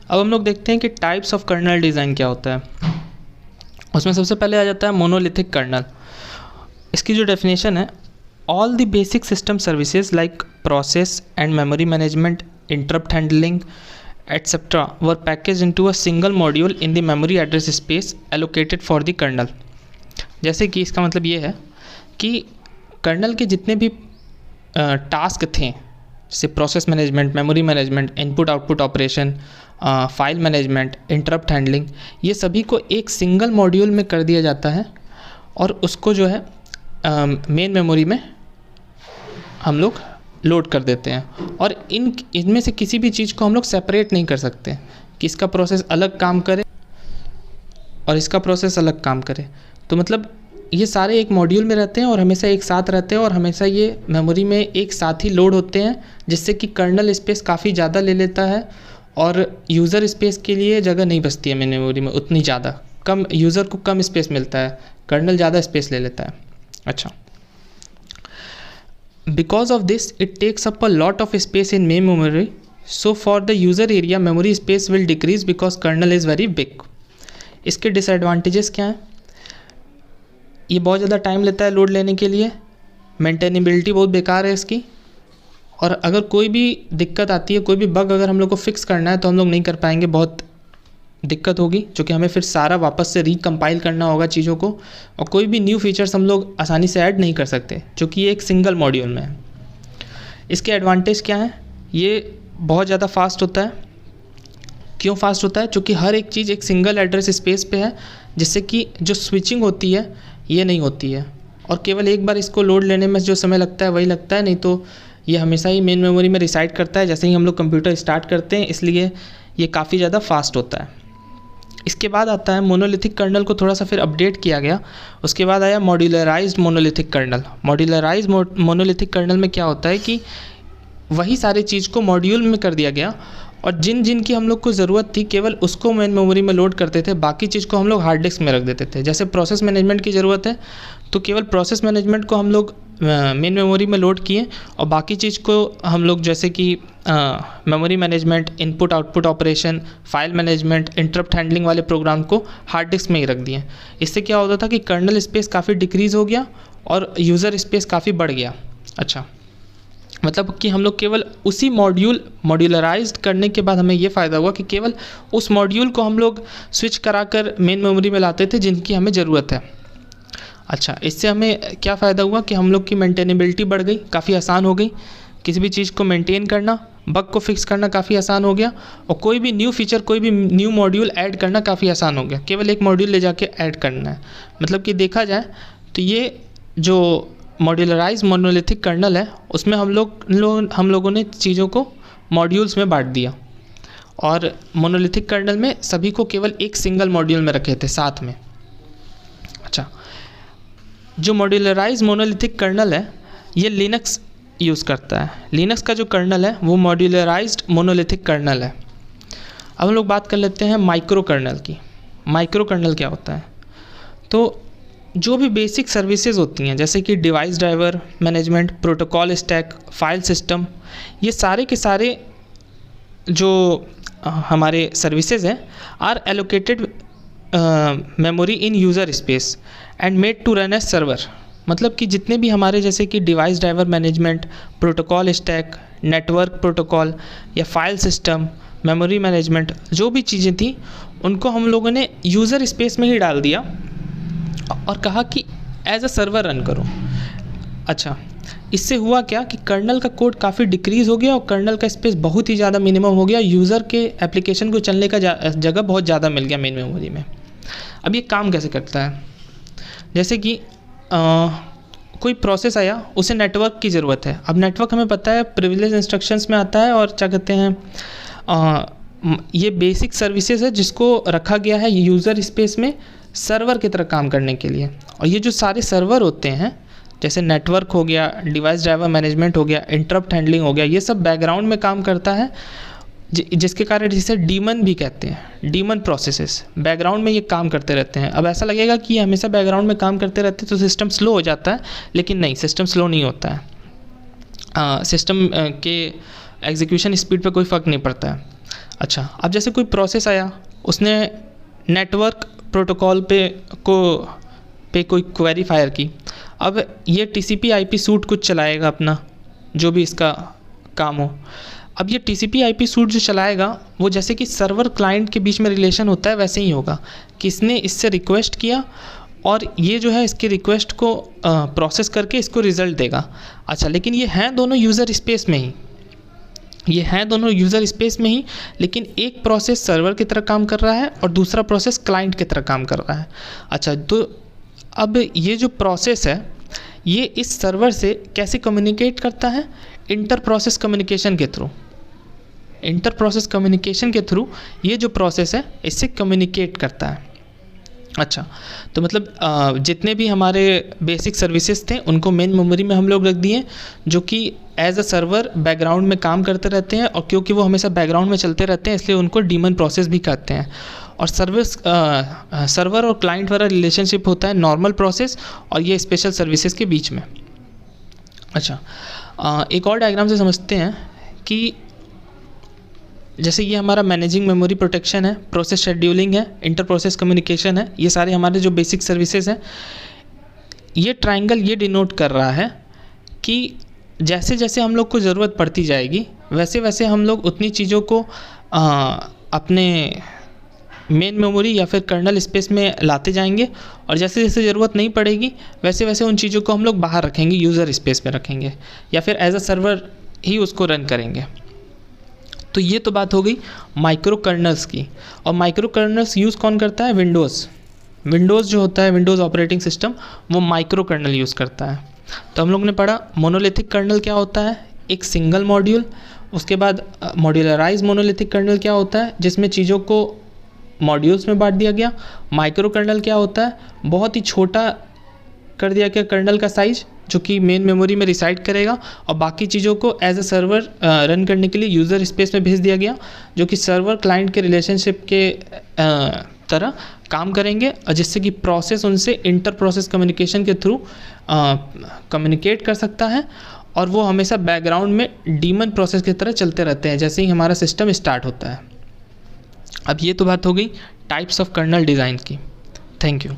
अब हम लोग देखते हैं कि टाइप्स ऑफ कर्नल डिज़ाइन क्या होता है। उसमें सबसे पहले आ जाता है मोनोलिथिक कर्नल। इसकी जो डेफिनेशन है, all the basic system services like process and memory management, interrupt handling etc. were packaged into a single module in the memory address space allocated for the kernel। जैसे कि इसका मतलब ये है कि कर्नल के जितने भी टास्क थे, जैसे process management, memory management, input output operation, file management, interrupt handling, ये सभी को एक सिंगल मॉड्यूल में कर दिया जाता है और उसको जो है मेन मेमोरी में हम लोग लोड कर देते हैं। और इनमें से किसी भी चीज़ को हम लोग सेपरेट नहीं कर सकते कि इसका प्रोसेस अलग काम करे और इसका प्रोसेस अलग काम करे। तो मतलब ये सारे एक मॉड्यूल में रहते हैं और हमेशा एक साथ रहते हैं और हमेशा ये मेमोरी में एक साथ ही लोड होते हैं, जिससे कि कर्नल स्पेस काफ़ी ज़्यादा ले लेता है और यूज़र स्पेस के लिए जगह नहीं बचती है मेन मेमोरी में उतनी ज़्यादा। कम यूज़र को कम स्पेस मिलता है, कर्नल ज़्यादा स्पेस ले लेता है। अच्छा, because of this it takes up a lot of space in main memory, so for the user area memory space will decrease because kernel is very big। इसके disadvantages क्या हैं? ये बहुत ज़्यादा टाइम लेता है लोड लेने के लिए, मेंटेनेबिलिटी बहुत बेकार है इसकी, और अगर कोई भी दिक्कत आती है, कोई भी बग अगर हम लोग को फिक्स करना है तो हम लोग नहीं कर पाएंगे, बहुत दिक्कत होगी, जो कि हमें फिर सारा वापस से रिकम्पाइल करना होगा चीज़ों को, और कोई भी न्यू फीचर्स हम लोग आसानी से ऐड नहीं कर सकते, जो कि ये एक सिंगल मॉड्यूल में है। इसके एडवांटेज क्या हैं? ये बहुत ज़्यादा फास्ट होता है। क्यों फास्ट होता है? क्योंकि हर एक चीज़ एक सिंगल एड्रेस स्पेस पे है, जिससे कि जो स्विचिंग होती है ये नहीं होती है, और केवल एक बार इसको लोड लेने में जो समय लगता है वही लगता है, नहीं तो ये हमेशा ही मेन मेमोरी में रिसाइड करता है जैसे ही हम लोग कंप्यूटर स्टार्ट करते हैं, इसलिए ये काफ़ी ज़्यादा फास्ट होता है। इसके बाद आता है मोनोलिथिक कर्नल को थोड़ा सा फिर अपडेट किया गया। उसके बाद आया मॉड्यूलराइज्ड मोनोलिथिक कर्नल। मॉड्यूलराइज्ड मोनोलिथिक कर्नल में क्या होता है कि वही सारी चीज़ को मॉड्यूल में कर दिया गया, और जिन की हम लोग को ज़रूरत थी केवल उसको मेन मेमोरी में लोड करते थे, बाकी चीज़ को हम लोग हार्ड डिस्क में रख देते थे। जैसे प्रोसेस मैनेजमेंट की ज़रूरत है तो केवल प्रोसेस मैनेजमेंट को हम लोग मेन मेमोरी में लोड किए, और बाकी चीज़ को हम लोग जैसे कि memory management, input output operation, file management, interrupt handling वाले प्रोग्राम को हार्ड डिस्क में ही रख दिए। इससे क्या होता था कि कर्नल स्पेस काफ़ी डिक्रीज़ हो गया और यूज़र स्पेस काफ़ी बढ़ गया। अच्छा, मतलब कि हम लोग केवल उसी मॉड्यूलराइज्ड करने के बाद हमें ये फ़ायदा हुआ कि केवल उस मॉड्यूल को हम लोग स्विच कराकर मेन मेमोरी में लाते थे जिनकी हमें ज़रूरत है। अच्छा, इससे हमें क्या फ़ायदा हुआ कि हम लोग की मेंटेनेबिलिटी बढ़ गई, काफ़ी आसान हो गई, किसी भी चीज़ को मेंटेन करना, बग को फिक्स करना काफ़ी आसान हो गया, और कोई भी न्यू फीचर, कोई भी न्यू मॉड्यूल ऐड करना काफ़ी आसान हो गया। केवल एक मॉड्यूल ले जाके ऐड करना है। मतलब कि देखा जाए तो ये जो मॉड्यूलराइज मोनोलिथिक कर्नल है उसमें हम लोगों ने चीज़ों को मॉड्यूल्स में बांट दिया, और मोनोलिथिक कर्नल में सभी को केवल एक सिंगल मॉड्यूल में रखे थे साथ में। अच्छा, जो मॉड्यूलराइज मोनोलिथिक कर्नल है ये लिनक्स यूज़ करता है। लिनक्स का जो कर्नल है वो मॉड्यूलराइज्ड मोनोलिथिक कर्नल है। अब हम लोग बात कर लेते हैं माइक्रो कर्नल की। माइक्रो कर्नल क्या होता है? तो जो भी बेसिक सर्विसेज होती हैं जैसे कि device driver management, protocol stack, file system, ये सारे के सारे जो हमारे सर्विसेज हैं are allocated memory in user space and made to run as server. मतलब कि जितने भी हमारे जैसे कि device driver management, protocol stack, network protocol या फाइल सिस्टम, मेमोरी मैनेजमेंट, जो भी चीज़ें थी उनको हम लोगों ने यूज़र स्पेस में ही डाल दिया और कहा कि एज अ सर्वर रन करो। अच्छा, इससे हुआ क्या कि कर्नल का कोड काफ़ी डिक्रीज़ हो गया और कर्नल का स्पेस बहुत ही ज़्यादा मिनिमम हो गया। यूज़र के एप्लीकेशन को चलने का जगह बहुत ज़्यादा मिल गया मेन मेमोरी में। अब ये काम कैसे करता है? जैसे कि कोई प्रोसेस आया, उसे नेटवर्क की ज़रूरत है। अब नेटवर्क हमें पता है प्रिविलेज इंस्ट्रक्शंस में आता है, और क्या कहते हैं ये बेसिक सर्विसेज है जिसको रखा गया है यूज़र स्पेस में सर्वर की तरह काम करने के लिए। और ये जो सारे सर्वर होते हैं जैसे नेटवर्क हो गया, डिवाइस ड्राइवर मैनेजमेंट हो गया, इंटरप्ट हैंडलिंग हो गया, ये सब बैकग्राउंड में काम करता है, जिसके कारण जिसे डीमन भी कहते हैं। डीमन प्रोसेसेस बैकग्राउंड में ये काम करते रहते हैं। अब ऐसा लगेगा कि ये हमेशा बैकग्राउंड में काम करते रहते हैं तो सिस्टम स्लो हो जाता है, लेकिन नहीं, सिस्टम स्लो नहीं होता है। सिस्टम के एग्जीक्यूशन स्पीड पे कोई फ़र्क नहीं पड़ता है। अच्छा, अब जैसे कोई प्रोसेस आया, उसने नेटवर्क प्रोटोकॉल पे कोई क्वेरी फायर की। अब ये TCP IP सूट कुछ चलाएगा अपना, जो भी इसका काम हो। अब ये TCP IP सूट जो चलाएगा वो जैसे कि सर्वर क्लाइंट के बीच में रिलेशन होता है वैसे ही होगा कि इसने इससे रिक्वेस्ट किया और ये जो है इसके रिक्वेस्ट को प्रोसेस करके इसको रिज़ल्ट देगा। अच्छा, लेकिन ये हैं दोनों यूज़र स्पेस में ही, लेकिन एक प्रोसेस सर्वर की तरह काम कर रहा है और दूसरा प्रोसेस क्लाइंट की तरह काम कर रहा है। अच्छा, तो अब ये जो प्रोसेस है ये इस सर्वर से कैसे कम्युनिकेट करता है? इंटर प्रोसेस कम्युनिकेशन के थ्रू ये जो प्रोसेस है इससे कम्युनिकेट करता है। अच्छा, तो मतलब जितने भी हमारे बेसिक सर्विसेज थे उनको मेन मेमोरी में हम लोग रख दिए, जो कि एज अ सर्वर बैकग्राउंड में काम करते रहते हैं, और क्योंकि वो हमेशा बैकग्राउंड में चलते रहते हैं इसलिए उनको डीमन प्रोसेस भी कहते हैं। और सर्वर और क्लाइंट वाला रिलेशनशिप होता है नॉर्मल प्रोसेस और ये स्पेशल सर्विसेज के बीच में। अच्छा, एक और डायग्राम से समझते हैं कि जैसे ये हमारा मैनेजिंग मेमोरी प्रोटेक्शन है, प्रोसेस शेड्यूलिंग है, इंटर प्रोसेस कम्युनिकेशन है, ये सारे हमारे जो बेसिक सर्विसेज हैं। ये ट्रायंगल ये डिनोट कर रहा है कि जैसे जैसे हम लोग को ज़रूरत पड़ती जाएगी वैसे वैसे हम लोग उतनी चीज़ों को अपने मेन मेमोरी या फिर कर्नल स्पेस में लाते जाएंगे, और जैसे जैसे ज़रूरत नहीं पड़ेगी वैसे वैसे उन चीज़ों को हम लोग बाहर रखेंगे, यूज़र स्पेस में रखेंगे या फिर एज अ सर्वर ही उसको रन करेंगे। तो ये तो बात हो गई माइक्रो कर्नल्स की। और माइक्रो कर्नल्स यूज़ कौन करता है? विंडोज़ जो होता है, विंडोज़ ऑपरेटिंग सिस्टम, वो माइक्रो कर्नल यूज़ करता है। तो हम लोग ने पढ़ा मोनोलिथिक कर्नल क्या होता है, एक सिंगल मॉड्यूल। उसके बाद मॉड्यूलराइज मोनोलिथिक कर्नल क्या होता है, जिसमें चीज़ों को मॉड्यूल्स में बांट दिया गया। माइक्रो कर्नल क्या होता है, बहुत ही छोटा कर दिया गया कर्नल का साइज, जो कि मेन मेमोरी में रिसाइड करेगा और बाकी चीज़ों को एज अ सर्वर रन करने के लिए यूज़र स्पेस में भेज दिया गया, जो कि सर्वर क्लाइंट के रिलेशनशिप के तरह काम करेंगे, और जिससे कि प्रोसेस उनसे इंटर प्रोसेस कम्युनिकेशन के थ्रू कम्युनिकेट कर सकता है, और वो हमेशा बैकग्राउंड में डीमन प्रोसेस की तरह चलते रहते हैं जैसे ही हमारा सिस्टम स्टार्ट होता है। अब ये तो बात हो गई टाइप्स ऑफ कर्नल डिज़ाइन की। Thank you.